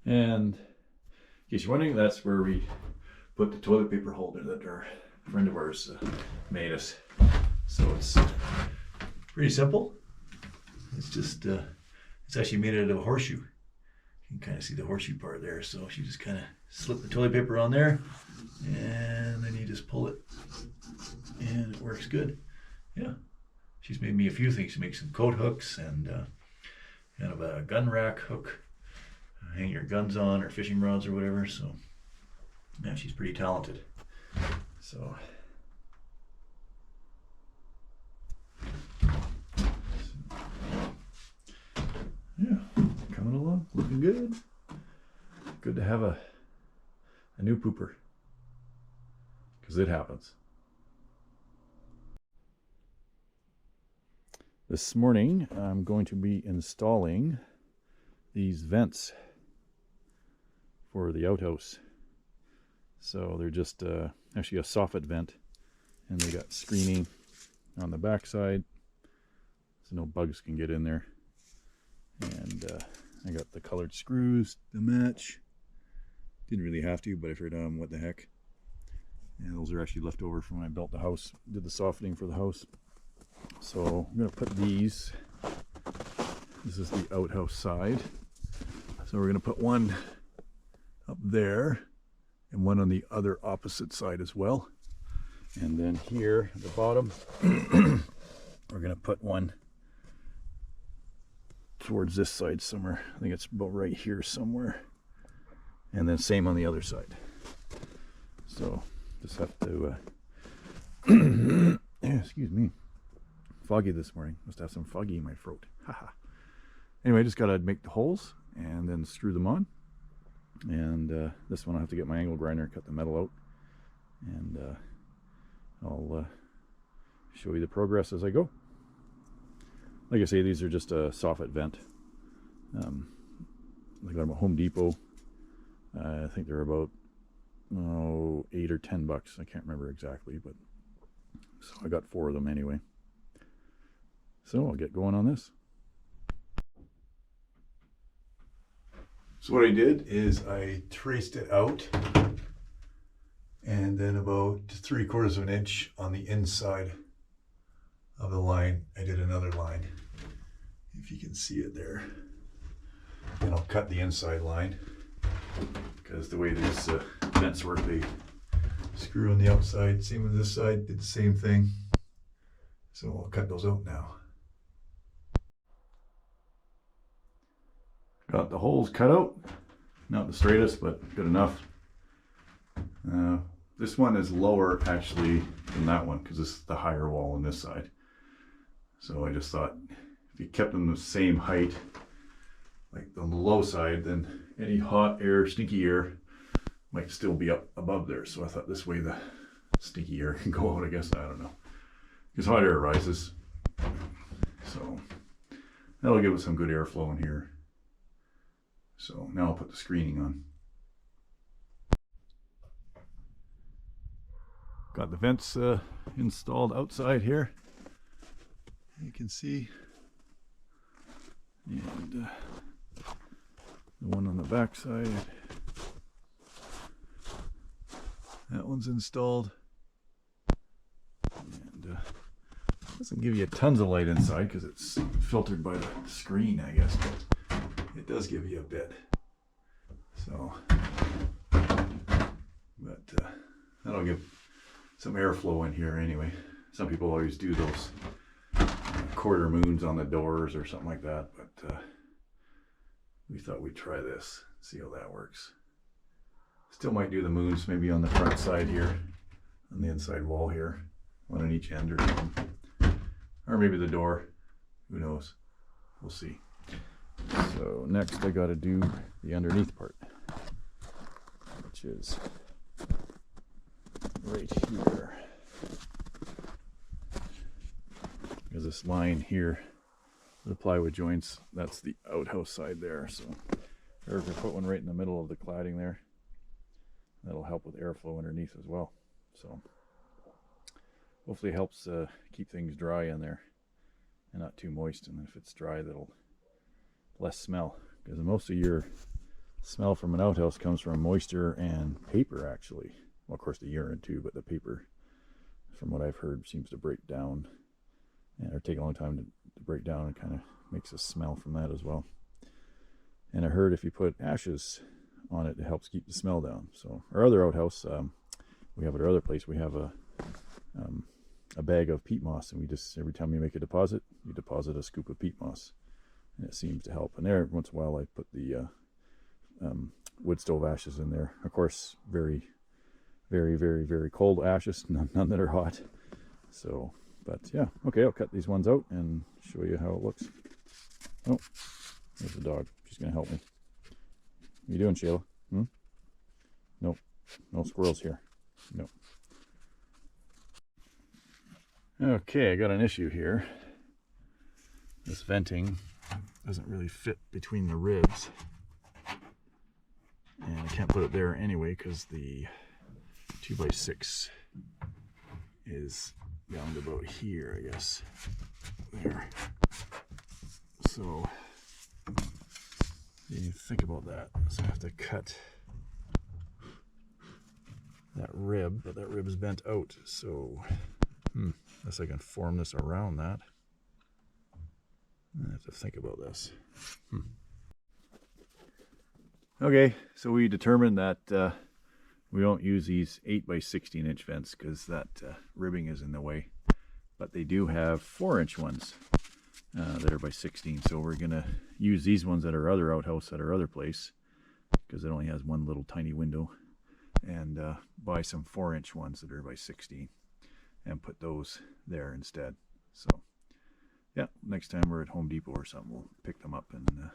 And in case you're wondering, that's where we put the toilet paper holder that our friend of ours made us. So it's pretty simple. It's just, it's actually made out of a horseshoe. You can kind of see the horseshoe part there. So she just kind of slip the toilet paper on there, and then you just pull it, and it works good. Yeah. She's made me a few things. She makes some coat hooks and kind of a gun rack hook. Hang your guns on or fishing rods or whatever. So yeah, she's pretty talented. So yeah, coming along, looking good. Good to have a new pooper, because it happens. This morning I'm going to be installing these vents for the outhouse. So they're just actually a soffit vent, and they got screening on the back side so no bugs can get in there. And I got the colored screws to match. Didn't really have to, but I figured, what the heck. And those are actually left over from when I built the house, did the softening for the house. So I'm going to put these, this is the outhouse side. So we're going to put one up there and one on the other opposite side as well. And then here at the bottom, we're going to put one towards this side somewhere. I think it's about right here somewhere. And then same on the other side. So just have to, excuse me, foggy this morning. Must have some foggy in my throat. Haha. Anyway, I just got to make the holes and then screw them on. And this one I'll have to get my angle grinder, cut the metal out. And I'll show you the progress as I go. Like I say, these are just a soffit vent. I got them at Home Depot. I think they're about $8 or $10. I can't remember exactly, but so I got 4 of them anyway. So I'll get going on this. So what I did is I traced it out, and then about 3/4 of an inch on the inside of the line, I did another line. If you can see it there. And I'll cut the inside line, because the way these vents work, they screw on the outside. Same with this side, did the same thing. So I'll cut those out now. Got the holes cut out. Not the straightest, but good enough. This one is lower actually than that one, because this is the higher wall on this side. So I just thought if you kept them the same height, like on the low side, then any hot air, stinky air might still be up above there. So I thought this way the stinky air can go out, I guess. I don't know. Because hot air rises. So that'll give us some good airflow in here. So now I'll put the screening on. Got the vents installed outside here. You can see. And the one on the back side. That one's installed. And doesn't give you tons of light inside because it's filtered by the screen, I guess. But it does give you a bit. So, but that'll give some airflow in here anyway. Some people always do those quarter moons on the doors or something like that, but we thought we'd try this, see how that works. Still might do the moons maybe on the front side here, on the inside wall here, one on each end or something. Or maybe the door, who knows, we'll see. So next I got to do the underneath part, which is right here. Because this line here, the plywood joints, that's the outhouse side there. So we're going to put one right in the middle of the cladding there. That'll help with airflow underneath as well. So hopefully it helps keep things dry in there and not too moist. And if it's dry, that'll less smell, because most of your Smell from an outhouse comes from moisture and paper, actually. Well, of course the urine too, but the paper, from what I've heard, seems to break down, and or take a long time to break down, and kind of makes a smell from that as well. And I heard if you put ashes on it, it helps keep the smell down. So our other outhouse, we have at our other place, we have a bag of peat moss, and we just, every time you make a deposit, you deposit a scoop of peat moss, and it seems to help. And there, once in a while, I put the wood stove ashes in there. Of course, very, very, very, very cold ashes, none that are hot. So, but yeah, okay, I'll cut these ones out and show you how it looks. Oh, there's the dog. She's gonna help me. What are you doing, Sheila? Nope, no squirrels here. Nope. Okay, I got an issue here. This venting doesn't really fit between the ribs, and I can't put it there anyway because the 2x6 is down to about here, I guess. There. So you think about that. So I have to cut that rib, but that rib is bent out. So unless I can form this around that, I have to think about this. Okay, so we determined that we don't use these 8x16-inch vents because that ribbing is in the way. But they do have 4-inch ones that are by 16. So we're going to use these ones at our other outhouse at our other place, because it only has one little tiny window, and buy some 4-inch ones that are by 16 and put those there instead. So yeah, next time we're at Home Depot or something, we'll pick them up, and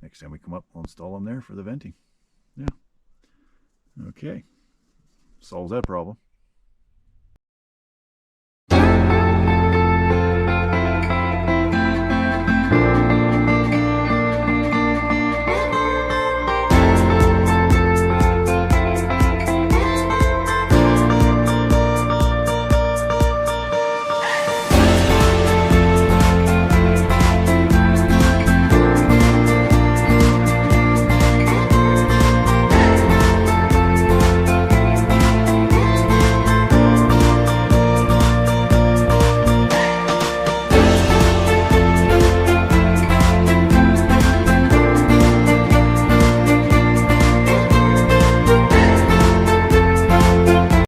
next time we come up, we'll install them there for the venting. Yeah. Okay. Solves that problem.